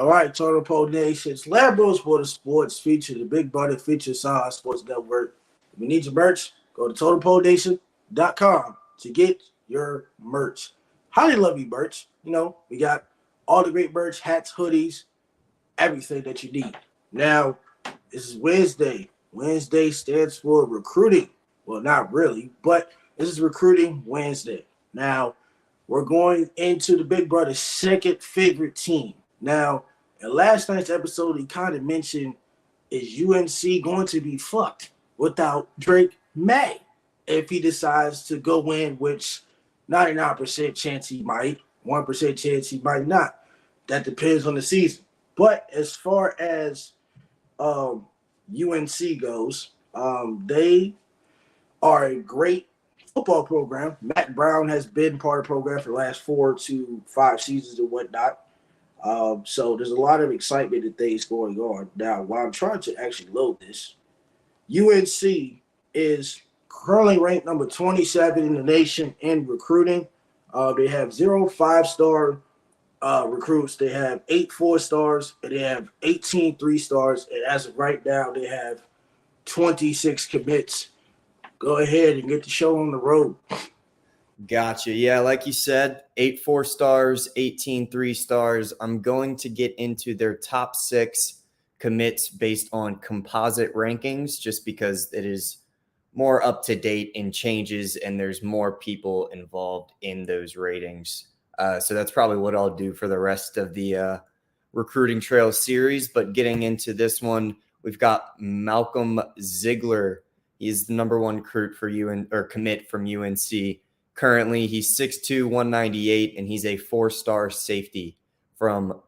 All right, Total Pro Nations. Lambo Sports feature the Big Brother feature Side Sports Network. If you need your merch, go to TotalProNation.com to get your merch. Highly love you merch. We got all the great merch, hats, hoodies, everything that you need. Now, this is Wednesday. Wednesday stands for recruiting. Well, not really, but this is recruiting Wednesday. Now, we're going into the Big Brother's second favorite team. Now, in last night's episode, he kind of mentioned, is UNC going to be fucked without Drake Maye if he decides to go in, which 99% chance he might, 1% chance he might not. That depends on the season. But as far as UNC goes, they are a great football program. Matt Brown has been part of the program for the last 4 to 5 seasons and whatnot. So there's a lot of excitement and things going on. Now, while I'm trying to actually load this, UNC is currently ranked number 27 in the nation in recruiting. They have 0 5-star recruits. They have 8 4-stars, and they have 18 3-stars. And as of right now, they have 26 commits. Go ahead and get the show on the road. Gotcha. Yeah, like you said, 8 4-stars, 18 3-stars. I'm going to get into their top 6 commits based on composite rankings just because it is more up to date and changes and there's more people involved in those ratings. So that's probably what I'll do for the rest of the recruiting trail series. But getting into this one, we've got Malcolm Ziegler. He's the number 1 recruit for commit from UNC. Currently, he's 6'2", 198, and he's a 4-star safety from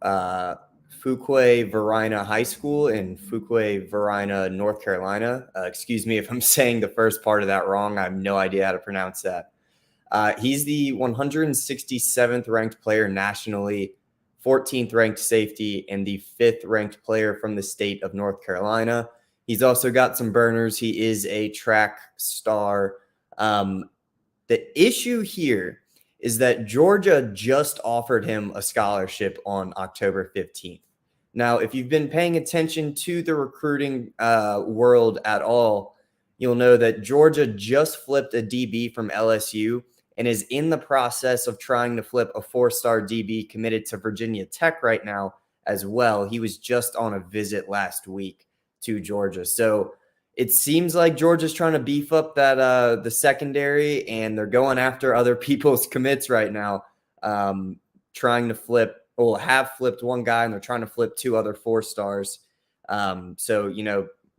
Fuquay-Varina High School in Fuquay-Varina, North Carolina. Excuse me if I'm saying the first part of that wrong. I have no idea how to pronounce that. He's the 167th ranked player nationally, 14th ranked safety, and the 5th ranked player from the state of North Carolina. He's also got some burners. He is a track star. The issue here is that Georgia just offered him a scholarship on October 15th. Now, if you've been paying attention to the recruiting world at all, you'll know that Georgia just flipped a DB from LSU and is in the process of trying to flip a 4-star DB committed to Virginia Tech right now as well. He was just on a visit last week to Georgia. So it seems like Georgia's trying to beef up that the secondary, and they're going after other people's commits right now, trying to have flipped one guy, and they're trying to flip 2 other 4-stars. So,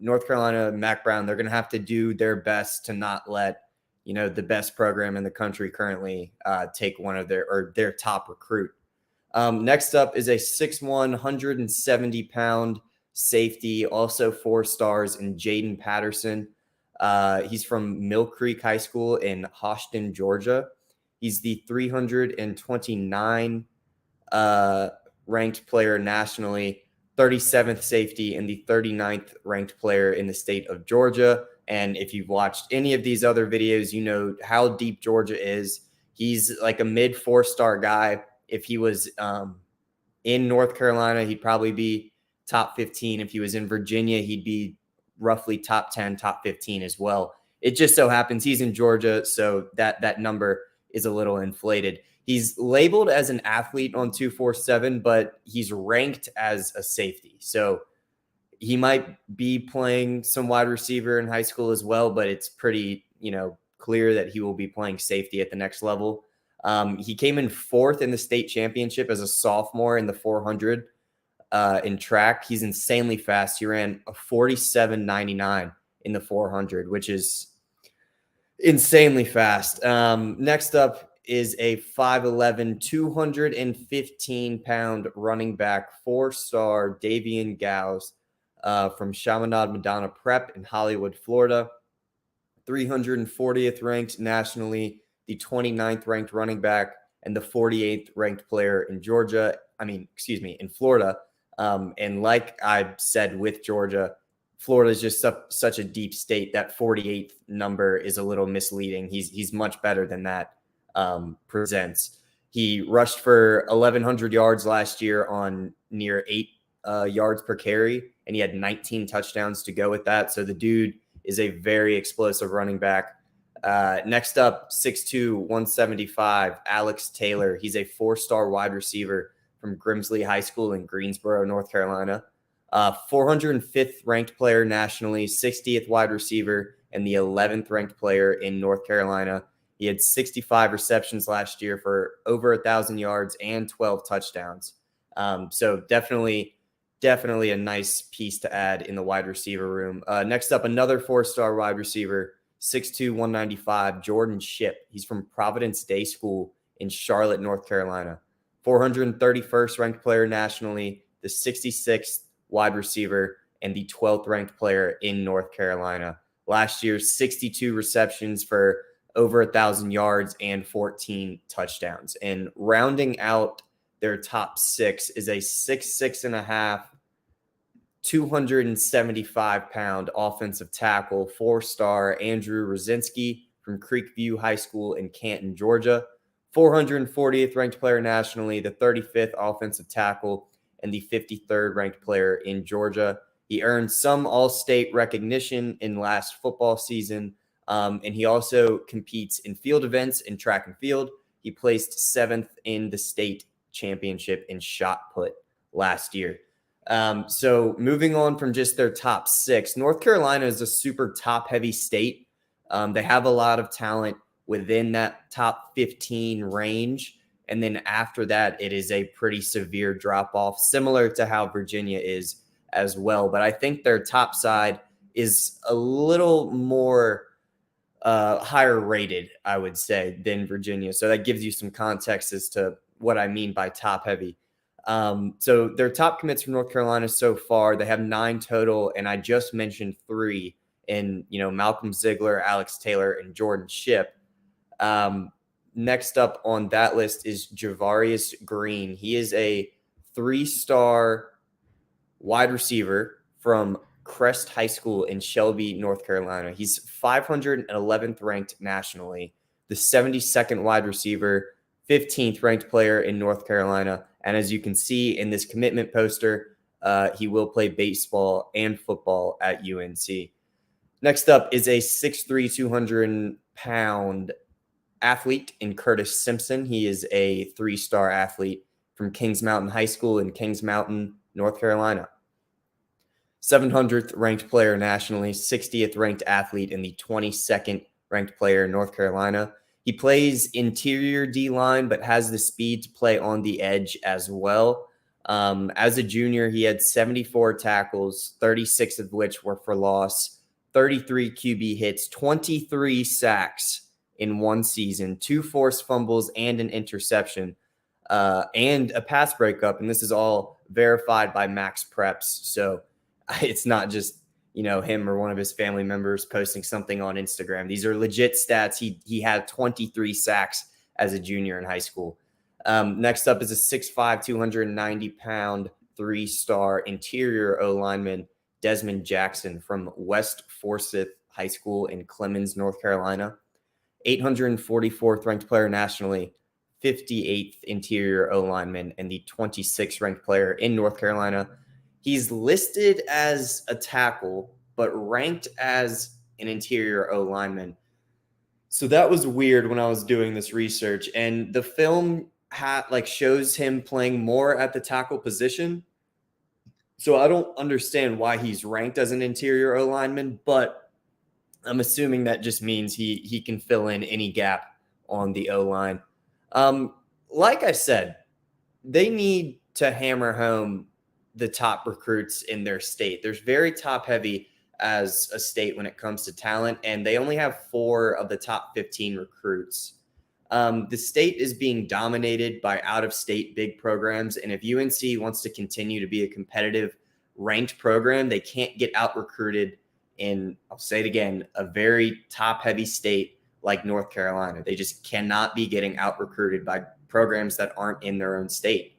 North Carolina, Mac Brown, they're going to have to do their best to not let, the best program in the country currently take one of their top recruit. Next up is a 6'1", 170-pound safety, also 4 stars, in Jaden Patterson. He's from Mill Creek High School in Houston, Georgia. He's the 329 ranked player nationally, 37th safety, and the 39th ranked player in the state of Georgia. And if you've watched any of these other videos, you know how deep Georgia is. He's like a mid 4-star guy. If he was in North Carolina, he'd probably be top 15. If he was in Virginia, he'd be roughly top 10, top 15 as well. It just so happens he's in Georgia, so that number is a little inflated. He's labeled as an athlete on 247, but he's ranked as a safety. So he might be playing some wide receiver in high school as well, but it's pretty, clear that he will be playing safety at the next level. He came in 4th in the state championship as a sophomore in the 400. In track. He's insanely fast. He ran a 47.99 in the 400, which is insanely fast. Next up is a 5'11", 215-pound running back, 4-star Davian Gauss from Chaminade Madonna Prep in Hollywood, Florida. 340th ranked nationally, the 29th ranked running back, and the 48th ranked player in in Florida. And like I said with Georgia, Florida is just such a deep state. That 48th number is a little misleading. He's much better than that presents. He rushed for 1,100 yards last year on near 8 yards per carry, and he had 19 touchdowns to go with that. So the dude is a very explosive running back. Next up, 6'2", 175, Alex Taylor. He's a 4-star wide receiver from Grimsley High School in Greensboro, North Carolina. 405th ranked player nationally, 60th wide receiver, and the 11th ranked player in North Carolina. He had 65 receptions last year for over 1,000 yards and 12 touchdowns. So definitely a nice piece to add in the wide receiver room. Next up, another 4-star wide receiver, 6'2", 195, Jordan Shipp. He's from Providence Day School in Charlotte, North Carolina. 431st ranked player nationally, the 66th wide receiver, and the 12th ranked player in North Carolina. Last year, 62 receptions for over 1,000 yards and 14 touchdowns. And rounding out their top 6 is a 6'6.5", 275-pound offensive tackle, 4-star Andrew Rosinski from Creekview High School in Canton, Georgia. 440th ranked player nationally, the 35th offensive tackle, and the 53rd ranked player in Georgia. He earned some all-state recognition in last football season, and he also competes in field events in track and field. He placed 7th in the state championship in shot put last year. So moving on from just their top 6, North Carolina is a super top-heavy state. They have a lot of talent within that top 15 range. And then after that, it is a pretty severe drop-off, similar to how Virginia is as well. But I think their top side is a little more higher rated, I would say, than Virginia. So that gives you some context as to what I mean by top-heavy. So their top commits from North Carolina so far, they have 9 total, and I just mentioned 3 in, Malcolm Ziegler, Alex Taylor, and Jordan Shipp. Next up on that list is Javarius Green. He is a 3-star wide receiver from Crest High School in Shelby, North Carolina. He's 511th ranked nationally, the 72nd wide receiver, 15th ranked player in North Carolina. And as you can see in this commitment poster, he will play baseball and football at UNC. Next up is a 6'3", 200-pound athlete in Curtis Simpson. He is a 3-star athlete from Kings Mountain High School in Kings Mountain, North Carolina. 700th ranked player nationally, 60th ranked athlete, and the 22nd ranked player in North Carolina. He plays interior D-line, but has the speed to play on the edge as well. As a junior, he had 74 tackles, 36 of which were for loss, 33 QB hits, 23 sacks in one season, 2 forced fumbles and an interception, and a pass breakup. And this is all verified by Max Preps. So it's not just, him or one of his family members posting something on Instagram. These are legit stats. He had 23 sacks as a junior in high school. Next up is a 6'5", 290-pound, 3-star interior O-lineman, Desmond Jackson from West Forsyth High School in Clemens, North Carolina. 844th ranked player nationally, 58th interior O-lineman, and the 26th ranked player in North Carolina. He's listed as a tackle, but ranked as an interior O-lineman. So that was weird when I was doing this research. And the film shows him playing more at the tackle position. So I don't understand why he's ranked as an interior O-lineman, but I'm assuming that just means he can fill in any gap on the O-line. Like I said, they need to hammer home the top recruits in their state. There's very top heavy as a state when it comes to talent, and they only have 4 of the top 15 recruits. The state is being dominated by out-of-state big programs, and if UNC wants to continue to be a competitive ranked program, they can't get out-recruited in, I'll say it again, a very top-heavy state like North Carolina. They just cannot be getting out-recruited by programs that aren't in their own state.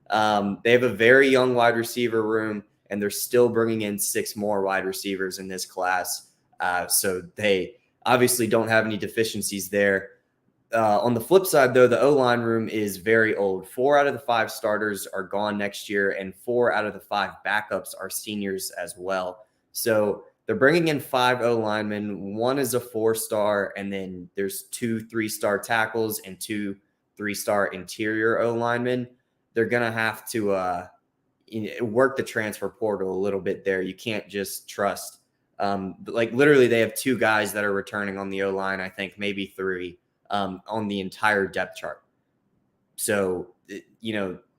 They have a very young wide receiver room, and they're still bringing in 6 more wide receivers in this class. So they obviously don't have any deficiencies there. On the flip side, though, the O-line room is very old. 4 out of the 5 starters are gone next year, and 4 out of the 5 backups are seniors as well. So they're bringing in 5 O-linemen. 1 is a 4-star, and then there's 2 3-star tackles and 2 3-star interior O-linemen. They're going to have to work the transfer portal a little bit there. You can't just trust. Like literally, they have 2 guys that are returning on the O-line, I think, maybe 3. On the entire depth chart. So,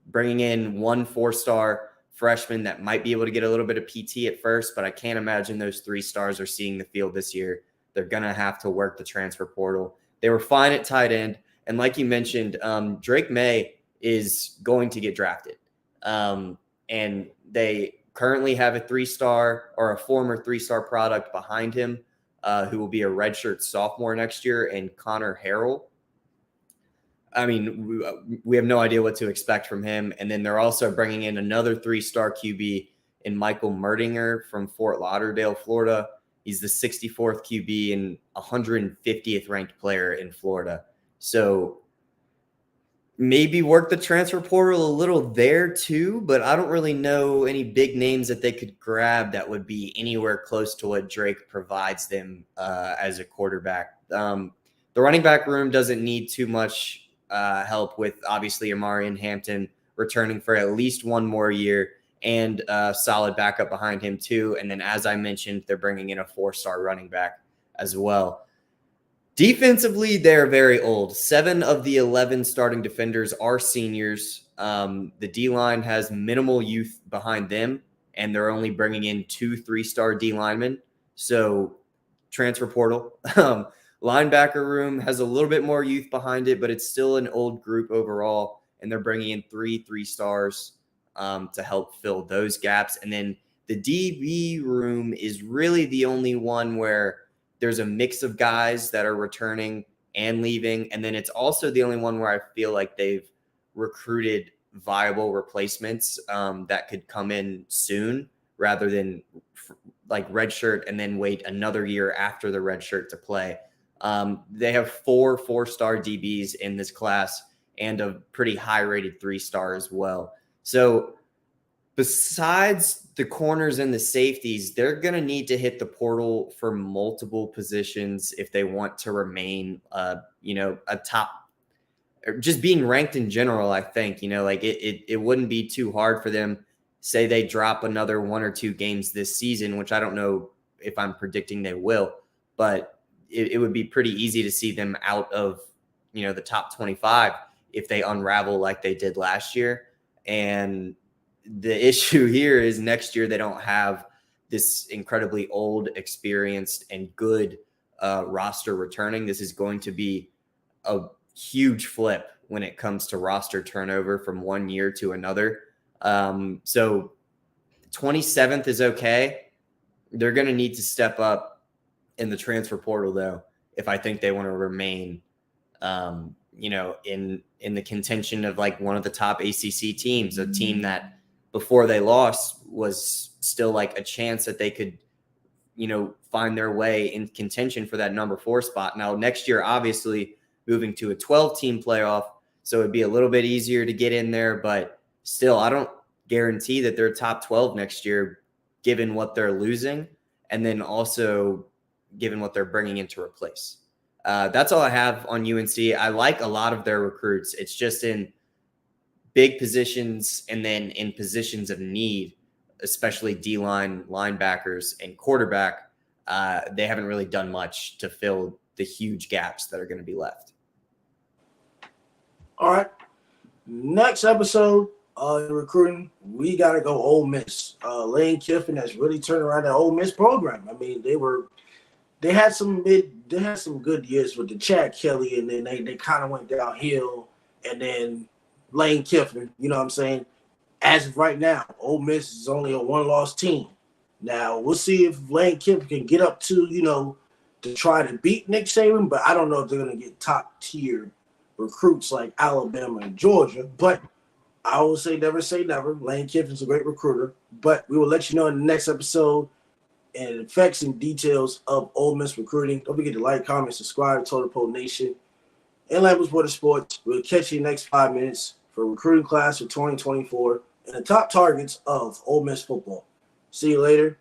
bringing in 1 4-star freshman that might be able to get a little bit of PT at first, but I can't imagine those 3 stars are seeing the field this year. They're going to have to work the transfer portal. They were fine at tight end. And like you mentioned, Drake Maye is going to get drafted. And they currently have a 3-star or a former 3-star product behind him. Who will be a redshirt sophomore next year, and Connor Harrell. I mean, we have no idea what to expect from him. And then they're also bringing in another 3-star QB in Michael Merdinger from Fort Lauderdale, Florida. He's the 64th QB and 150th ranked player in Florida. So maybe work the transfer portal a little there too, but I don't really know any big names that they could grab that would be anywhere close to what Drake provides them as a quarterback. The running back room doesn't need too much help with obviously Amarian Hampton returning for at least 1 more year and a solid backup behind him too. And then as I mentioned, they're bringing in a 4-star running back as well. Defensively, they're very old. 7 of the 11 starting defenders are seniors. The D-line has minimal youth behind them, and they're only bringing in 2 3-star D-linemen. So transfer portal. Linebacker room has a little bit more youth behind it, but it's still an old group overall, and they're bringing in 3 3-stars to help fill those gaps. And then the DB room is really the only one where there's a mix of guys that are returning and leaving. And then it's also the only one where I feel like they've recruited viable replacements that could come in soon rather than like redshirt and then wait another year after the redshirt to play. They have 4 4-star DBs in this class and a pretty high-rated 3-star as well. So besides the corners and the safeties, they're going to need to hit the portal for multiple positions if they want to remain, a top, or just being ranked in general. I think, it wouldn't be too hard for them. Say they drop another 1 or 2 games this season, which I don't know if I'm predicting they will, but it would be pretty easy to see them out of, the top 25 if they unravel like they did last year. And the issue here is next year they don't have this incredibly old, experienced, and good roster returning. This is going to be a huge flip when it comes to roster turnover from one year to another. So 27th is okay. They're going to need to step up in the transfer portal, though, if I think they want to remain, in the contention of like one of the top ACC teams, a team that before they lost was still like a chance that they could, find their way in contention for that number 4 spot. Now, next year, obviously moving to a 12-team playoff, so it'd be a little bit easier to get in there, but still, I don't guarantee that they're top 12 next year, given what they're losing, and then also given what they're bringing in to replace. That's all I have on UNC. I like a lot of their recruits. It's just in big positions and then in positions of need, especially D-line, linebackers, and quarterback. They haven't really done much to fill the huge gaps that are going to be left. All right. Next episode in recruiting, we got to go Ole Miss. Lane Kiffin has really turned around the Ole Miss program. I mean, they had some good years with the Chad Kelly, and then they kind of went downhill. And then Lane Kiffin, you know what I'm saying? As of right now, Ole Miss is only a 1-loss team. Now, we'll see if Lane Kiffin can get up to, to try to beat Nick Saban, but I don't know if they're going to get top-tier recruits like Alabama and Georgia. But I will say never. Lane Kiffin's a great recruiter. But we will let you know in the next episode and effects and details of Ole Miss recruiting. Don't forget to like, comment, subscribe to Total Pole Nation. and Lambo Sports. We'll catch you next 5 minutes for recruiting class for 2024 and the top targets of Ole Miss football. See you later.